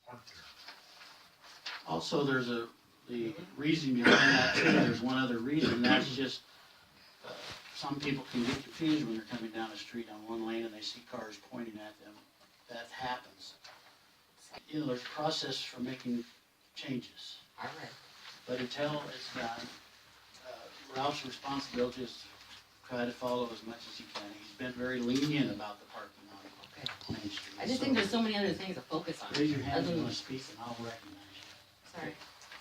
park there. Also, there's the reason behind that too, there's one other reason, that's just, some people can get confused when they're coming down the street on one lane and they see cars pointing at them. That happens. You know, there's a process for making changes, All right. but until it's done, Ralph's responsibility is to try to follow as much as he can. He's been very lenient about the parking on Main Street. I just think there's so many other things to focus on. Raise your hand if Other you than- want to speak and I'll recognize you. Sorry.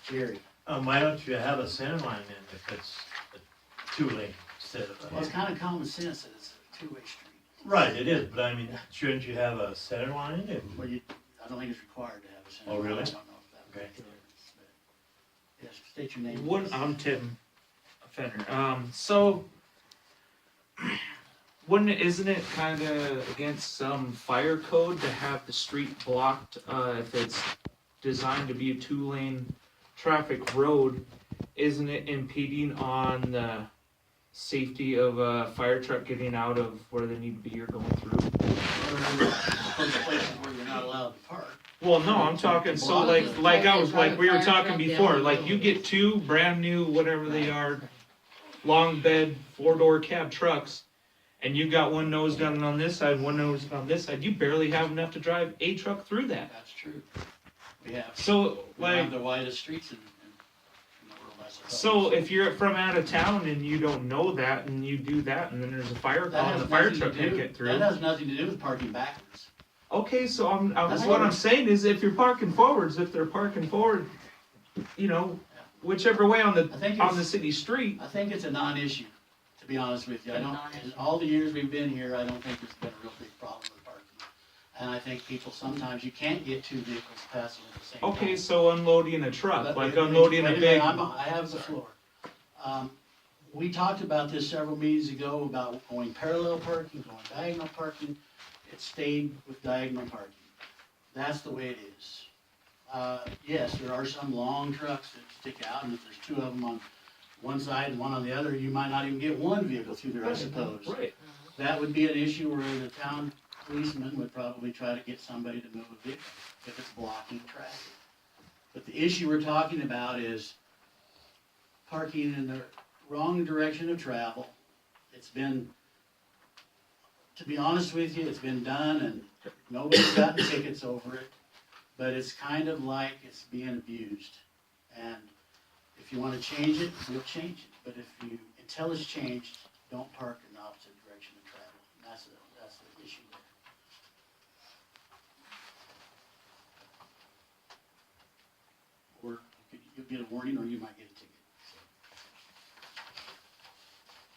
Jerry. Why don't you have a center line then if it's a 2-lane instead of Well, it's a... kind of common sense that it's a two-way street. Right, it is, but I mean, shouldn't you have a center line? Well, I don't think it's required to have a center. Oh, really? line. I don't know if that Okay. makes a difference, but, yes, state your name. Wouldn't, please. I'm Tim Fenner. So, isn't it kind of against some fire code to have the street blocked if it's designed to be a 2-lane traffic road? Isn't it impeding on the safety of a fire truck getting out of where they need to be or going through? Those places where you're not allowed to park. Well, no, I'm talking so like we were talking before. Like you get 2 brand new whatever they are, long bed 4-door cab trucks, and you got one nose down on this side, one nose on this side. You barely have enough to drive a truck through that. That's true. We have, So we have like, the widest streets in the world, I suppose. so if you're from out of town and you don't know that, and you do that, and then there's a fire That call, has and the fire nothing to truck can't do- get That through. has nothing to do with parking backwards. Okay, so That's what what- I'm saying is, if you're parking forwards, if they're parking forward, you know, whichever way on I the think on the it's, city street. I think it's a non-issue, to be honest with you. I A don't, non-issue. in all the years we've been here, I don't think there's been a real big problem with parking. And I think people, sometimes you can't get 2 vehicles passing at the same time. Okay, so unloading a truck, But like wait, unloading wait a minute, big. I have the floor. We talked about this several meetings ago, about going parallel parking, going diagonal parking. It stayed with diagonal parking. That's the way it is. Yes, there are some long trucks that stick out, and if there's 2 of them on one side and one on the other, you might not even get 1 vehicle through there, I suppose. Right. That would be an issue where the town policeman would probably try to get somebody to move a vehicle if it's blocking traffic. But the issue we're talking about is parking in the wrong direction of travel. It's been, to be honest with you, it's been done and nobody's gotten tickets over it, but it's kind of like it's being abused. And if you wanna change it, we'll change it, but until it's changed, don't park in the opposite direction of travel. And that's the issue there. Or you'll get a warning, or you might get a ticket.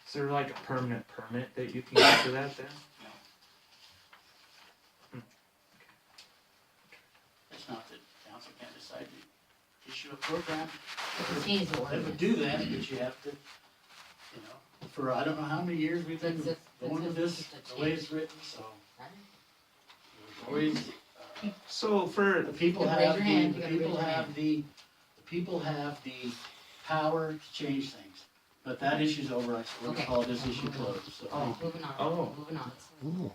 Is there like a permanent permit that you can get for that then? It's not that council can't decide to issue a program. Change the They ordinance. would do that, but you have to, you know, for I don't know how many years we've been That's going with this, just a the way it's written, so. Right? There's always, So for the people You gotta raise have your hand, the you gotta raise people your have hand. the people have the power to change things. But that issue's over, we're gonna Okay. call this issue closed, so. Oh. Moving on. Oh. Moving on.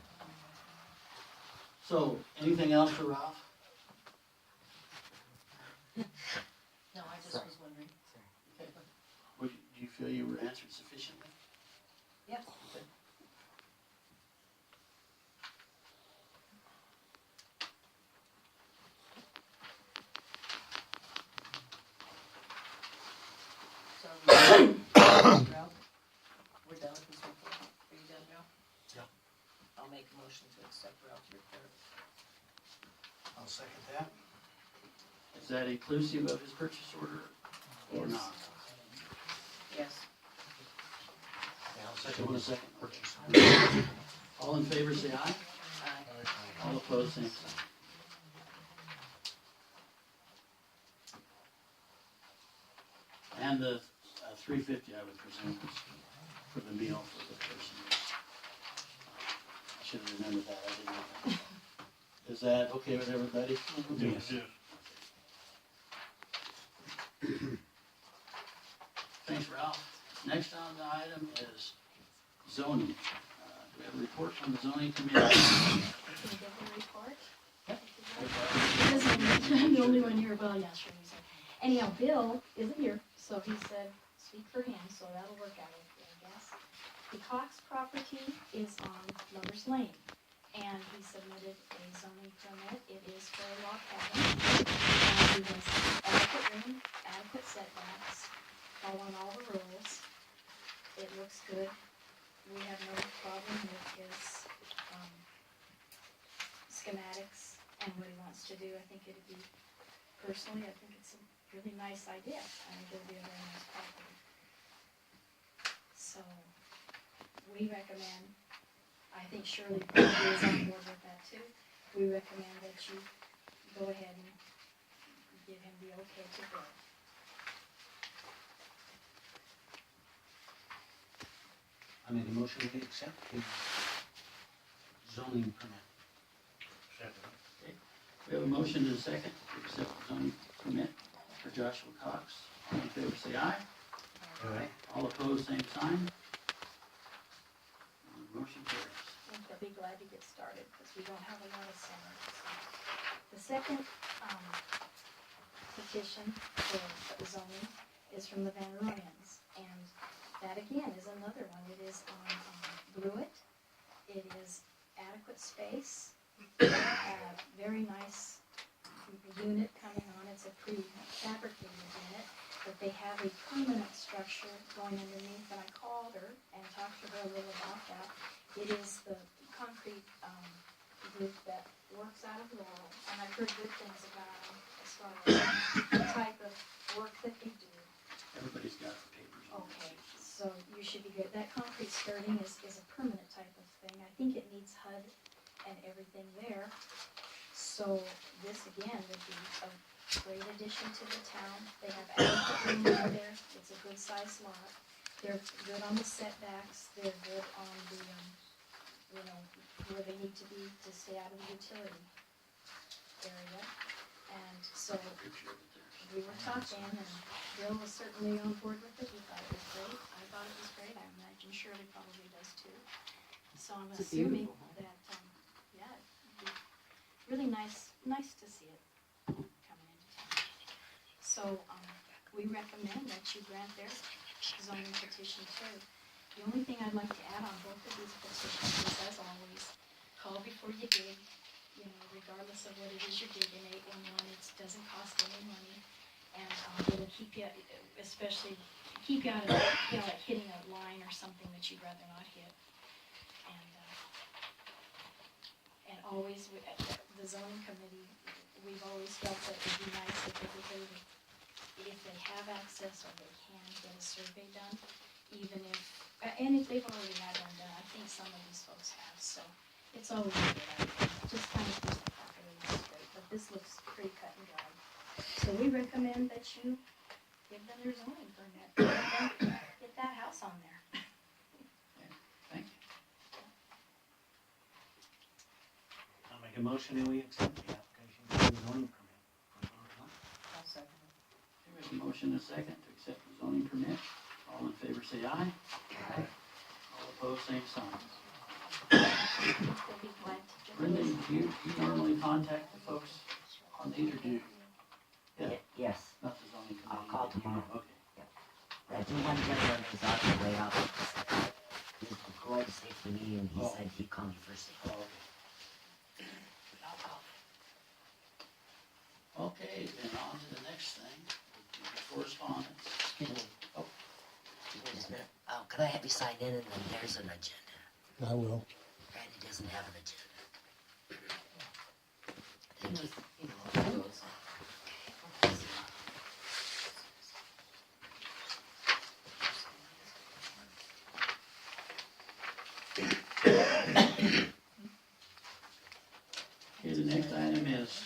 So, anything else for Ralph? No, I just was wondering. Do you feel you were answered sufficiently? Yes. So, Ralph, we're done with this report. Are you done, Ralph? Yep. I'll make a motion to accept Ralph's report. I'll second that. Is that inclusive of his purchase order or Yes. not? Yes. Yeah, I'll second one, second purchase order. All in favor, say aye. Aye. All opposed, same sign. And the $350, I would presume, is for the meal for the person. I should have remembered that, I didn't know that. Is that okay with everybody? Yes. Thanks, Ralph. Next on the item is zoning. Do we have a report from the zoning committee? Can you give me a report? Yep. It doesn't I'm the only one here, well, yeah, sure, he's like, anyhow, Bill isn't here, so he said, speak for him, so that'll work out, okay, I guess. The Cox property is on Lover's Lane, and he submitted a zoning permit, it is for a log cabin. And he has adequate room, adequate setbacks, following all the rules. It looks good, we have no problem with his, schematics and what he wants to do. I think it'd be, personally, I think it's a really nice idea. I think it'll be a very nice property. So, we recommend, I think Shirley probably is on board with that too. We recommend that you go ahead and give him the okay to build. I made a motion to accept the zoning permit. Second. We have a motion and a second to accept the zoning permit for Joshua Cox. All in favor, say aye. Aye. All opposed, same sign. Motion carries. I think they'll be glad to get started, because we don't have a lot of centers. The second, petition for zoning is from the Van Royans, and that again is another one. It is on, Blewett. It is adequate space, very nice unit coming on. It's a prefabricated unit, but they have a permanent structure going underneath, and I called her and talked to her a little about that. It is the concrete, roof that works out of Laurel, and I've heard good things about them as far as the type of work that they do. Everybody's got the papers. on Okay, this. so you should be good. That concrete skirting is a permanent type of thing. I think it needs HUD and everything there. So this again would be a great addition to the town. They have adequate room over there. It's a good sized lot. They're good on the setbacks. They're good on the, where they need to be to stay out of the utility area. And so Picture of it there. we were talking, and Bill was certainly on board with it. He thought it was great. I thought it was great. I imagine Shirley probably does too. So I'm It's a assuming beautiful home. that, yeah, it'd be really nice to see it coming into town. So, we recommend that you grant their zoning petition too. The only thing I'd like to add on both of these petitions is, as always, call before you dig. You know, regardless of what it is you're digging, 811, it doesn't cost any money. And it'll keep you, especially, keep you out of, like hitting a line or something that you'd rather not hit. And always, the zoning committee, we've always felt that it'd be nice if everybody, if they have access or they can get a survey done, even if, and if they've already had one done, I think some of these folks have, so it's always a good idea. Just kind of keep the property straight, but this looks pretty cut and dry. So we recommend that you give them their zoning permit, get that house on there. Thank you. I'll make a motion and we accept the application for the zoning permit. I'll second it. Okay, we have a motion and a second to accept the zoning permit. All in favor, say aye. Aye. All opposed, same sign. They'll be glad to get Brenda, those. do you normally contact the folks on these, or do you? Yeah, Yes, not the zoning committee. I'll call but you- tomorrow. Okay. I do want to get one of his out the way out. He's going to stay for me, and he Oh. said he'd call me first thing. Oh, okay. Okay, then on to the next thing, correspondence. Oh, Just a minute. Oh, could I have you sign in, and then there's an agenda. I will. Randy doesn't have an agenda. Thank you. You know, those. okay, the next item is,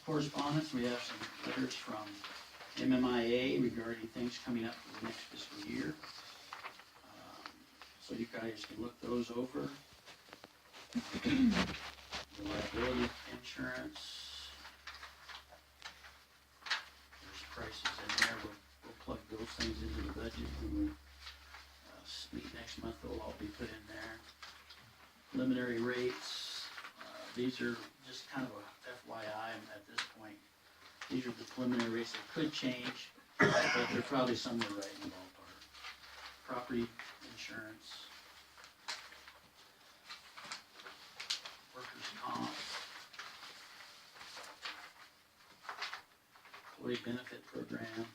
correspondence. We have some letters from MMIA regarding things coming up for the next fiscal year. So you guys can look those over. The liability insurance. There's prices in there. We'll plug those things into the budget when we meet next month. They'll all be put in there. Preliminary rates. These are just kind of a These are the preliminary rates that could change, but they're probably somewhere right in the ballpark. Property insurance. Workers' comp. Employee benefit program.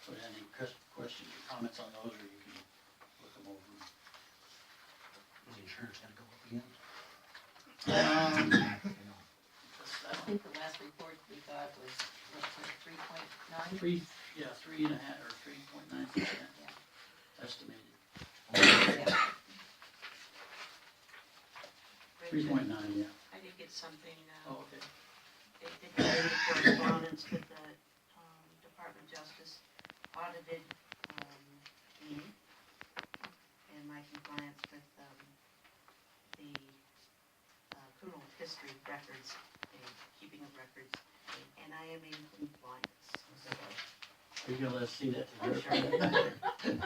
So any questions or comments on those, or you can look them over. Is the insurance gonna go up again? I think the last report we got was, what, 3.9? 3.5 or 3.9% Yeah. estimated. Yeah. 3.9, yeah. I did get something, Oh, okay. they did get a correspondence that the, Department of Justice audited, me and my compliance with, the, criminal history records and keeping of records, and I am in compliance, so Are you gonna let us see that I'm today? sure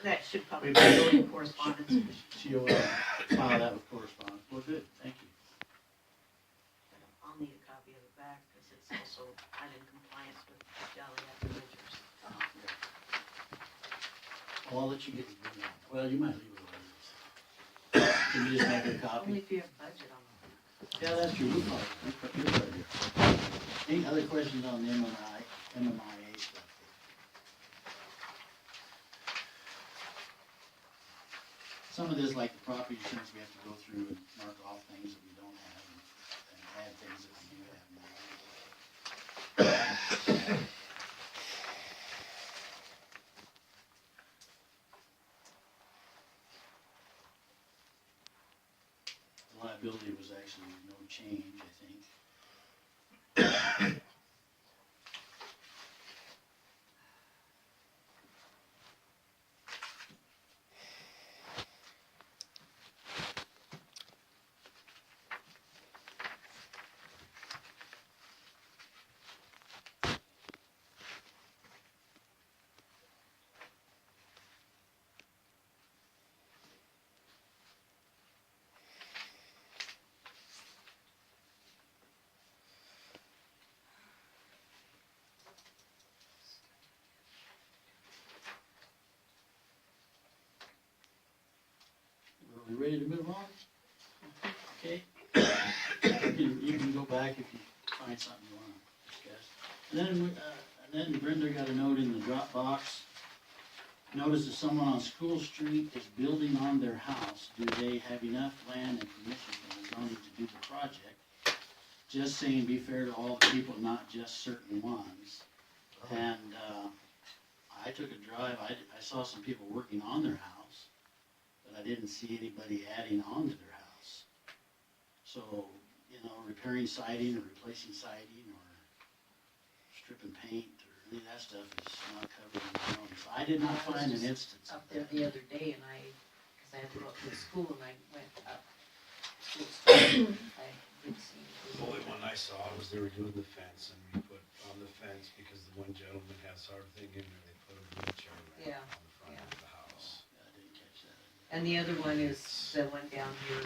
that should probably be going correspondence. She'll file that with correspondence. Well, good, thank you. I'll need a copy of it back, because it's also, I'm in compliance with Joliet Villagers. Well, I'll let you get, well, you might leave it where it is. Can you just make a Only copy? if you have budget on it. Yeah, that's true. We'll put your right here. Any other questions on the MMIA stuff? Some of this, like the property insurance, we have to go through and mark off things that we don't have and add things that we do have now. The liability was actually no change, I think. Are we ready to move on? Okay. You can go back if you find something you wanna discuss. And then Brenda got a note in the Dropbox. Notice that someone on School Street is building on their house. Do they have enough land and permission from the zoning to do the project? Just saying, be fair to all the people, not just certain ones. And, I took a drive, I saw some people working on their house, but I didn't see anybody adding on to their house. So, repairing siding or replacing siding or stripping paint or any of that stuff is not covered in the zone. So I did not find an instance of Up there that. the other day and because I had to go up to the school and I went up. School Street. I did see. The only one I saw was they were doing the fence, and we put on the fence, because the one gentleman has hard thing in there, they put a wheelchair Yeah, ramp on the front of the house. I didn't catch that. And the other one is the one down here,